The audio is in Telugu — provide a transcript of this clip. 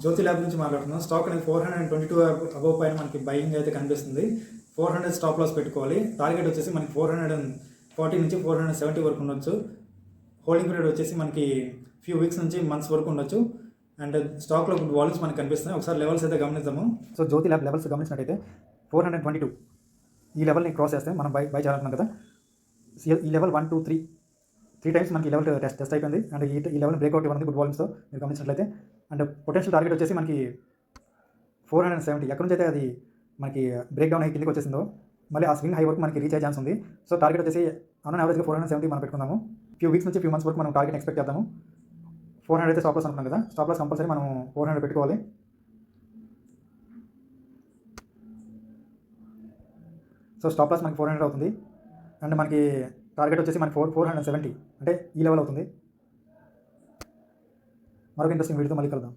జ్యోతి ల్యాబ్ నుంచి మాట్లాడుతున్నాం. స్టాక్ అనేది 422 అబోవ్ పైన మనకి బయింగ్ అయితే కనిపిస్తుంది. 400 స్టాప్ లాస్ పెట్టుకోవాలి. టార్గెట్ వచ్చేసి మనకి 440 నుంచి 470 వరకు ఉండొచ్చు. హోల్డింగ్ పీరియడ్ వచ్చేసి మనకి ఫ్యూ వీక్స్ నుంచి మంత్స్ వరకు ఉండొచ్చు. అండ్ స్టాక్లో గుడ్ వాల్యూమ్స్ మనకి కనిపిస్తున్నాయి. ఒకసారి లెవెల్స్ అయితే గమనిద్దాము. సో జ్యోతి ల్యాబ్ లెవెల్స్ గమనించినట్టయితే 422 ఈ లెవెల్ని క్రాస్ చేస్తే మనం బై చేయాలనుకున్నాం కదా. ఈ లెవెల్ 1 2 3 టైమ్స్ మనకి ఈ లెవెల్ టెస్ట్ అయిపోయింది. అండ్ ఈ లెవెల్ బ్రేక్అవుట్ ఇవ్వడానికి గుడ్ వాల్యూమ్స్తో మీరు గమనించినట్లయితే. అండ్ పొటెన్షియల్ టార్గెట్ వచ్చేసి మనకి 470. ఎక్కడి నుంచి అయితే అది మనకి బ్రేక్ డౌన్ అయ్యి కిందకి వచ్చేసిందో మళ్ళీ ఆ స్వింగ్ హై వరకు మనకి రీచ్ అయ్యే ఛాన్స్ ఉంది. సో టార్గెట్ వచ్చేసి ఆన్ యావరేజ్గా 470 మనం పెట్టుకుందాము. ఫ్యూ వీక్స్ నుంచి ఫ్యూ మంత్స్ వరకు మనం టార్గెట్ ఎక్స్పెక్ట్ చేద్దాము. 400 అయితే స్టాప్ లాస్ అనుకున్నాం కదా. స్టాప్ లాస్ కంపల్సరీ మనం 400 పెట్టుకోవాలి. సో స్టాప్ లాస్ మనకి 400 అవుతుంది. అండ్ మనకి టార్గెట్ వచ్చేసి మనకి 470 అంటే ఈ లెవెల్ అవుతుంది. మరొక ఇంట్రెస్టింగ్ వీడియోతో మళ్ళీ కలుద్దాం.